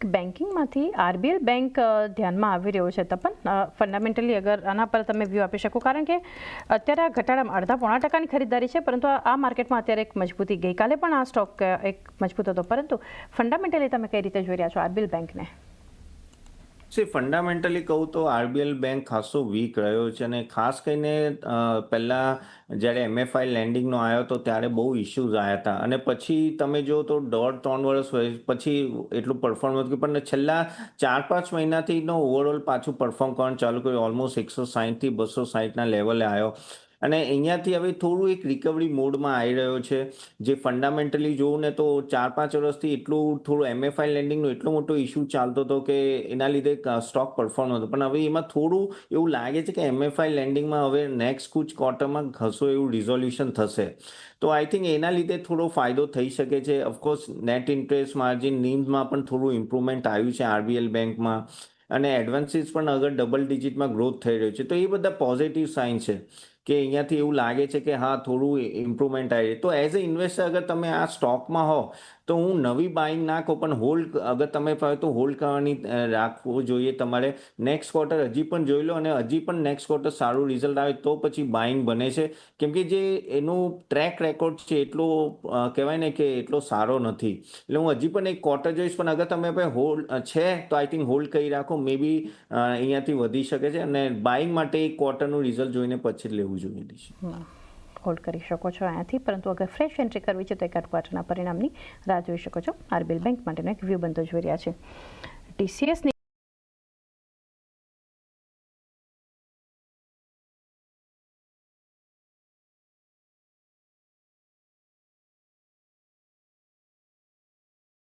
બેન્કિંગમાંથી RBL bank ધ્યાનમાં આવી રહ્યો છે તપન ફંડામેન્ટલી અગર આના પર તમે વ્યૂ આપી શકો કારણ કે અત્યારે આ ઘટાડામાં 0.5% ખરીદારી છે પરંતુ આ માર્કેટમાં અત્યારે એક મજબૂતી ગઈકાલે પણ આ સ્ટોક એક મજબૂત હતો પરંતુ ફંડામેન્ટલી તમે કઈ રીતે જોઈ રહ્યા છો આરબીએલ બેંકને? ફંડામેન્ટલી કહું તો આરબીએલ બેંક ખાસો વીક રહ્યો છે અને ખાસ કરીને પહેલાં જ્યારે એમએફઆઈ લેન્ડિંગનો આવ્યો હતો ત્યારે બહુ ઇશ્યુઝ આવ્યા હતા અને પછી તમે જો તો 1.5-3 વર્ષ પછી એટલું પરફોર્મન્સ પણ છેલ્લા 4-5 મહિનાથીનો ઓવરઓલ પાછું પરફોર્મ કરવાનું ચાલુ કર્યું. ઓલમોસ્ટ 160થી 260ના લેવલે આવ્યો અને અહીંયાથી હવે થોડું એક રિકવરી મોડમાં આવી રહ્યો છે. જે ફંડામેન્ટલી જોવું ને તો 4-5 વર્ષથી એટલું થોડું એમએફઆઈ લેન્ડિંગનો એટલો મોટો ઇશ્યુ ચાલતો હતો કે એના લીધે સ્ટોક પરફોર્મ હતો પણ હવે એમાં થોડું એવું લાગે છે કે એમએફઆઈ લેન્ડિંગમાં હવે નેક્સ્ટ કુછ ક્વાર્ટરમાં ઘસો એવું રિઝોલ્યુશન થશે તો આઈ થિંક એના લીધે થોડો ફાયદો થઈ શકે છે. ઓફકોર્સ નેટ ઇન્ટરેસ્ટ માર્જિન નીમ્સમાં પણ થોડું ઇમ્પ્રુવમેન્ટ આવ્યું છે આરબીએલ બેંકમાં અને એડવાન્સીસ પણ અગર ડબલ ડિજિટમાં ગ્રોથ થઈ રહ્યો છે તો એ બધા પોઝિટિવ સાઇન છે કે અહીંયાથી એવું લાગે છે કે હા થોડું ઇમ્પ્રુવમેન્ટ આવી તો એઝ અ ઇન્વેસ્ટર અગર તમે આ સ્ટોકમાં હો તો હું નવી બાઇંગ ના કહું પણ હોલ્ડ અગર તમે પાવે તો હોલ્ડ કરવાની રાખવું જોઈએ તમારે. નેક્સ્ટ ક્વાર્ટર હજી પણ જોઈ લો અને હજી પણ નેક્સ્ટ ક્વાર્ટર સારું રિઝલ્ટ આવે તો પછી બાઇંગ બને છે કેમ કે જે એનું ટ્રેક રેકોર્ડ છે એટલો કહેવાય ને કે એટલો સારો નથી એટલે હું હજી પણ એક ક્વાર્ટર જોઈશ પણ અગર તમે પાસે હોલ્ડ છે તો આઈ થિંક હોલ્ડ કરી રાખો મે બી અહીંયાથી વધી શકે છે અને બાઇંગ માટે એક ક્વાર્ટરનું રિઝલ્ટ જોઈને પછી લેવું જોઈએ. હોલ્ડ કરી શકો છો અહીંયાથી પરંતુ અગર ફ્રેશ એન્ટ્રી કરવી છે તો એકાદ ક્વાર્ટરના પરિણામની રાહ જોઈ શકો છો. આરબીએલ બેંક માટેનો એક વ્યૂ બનતો જોઈ રહ્યા છે. ટીસીએસની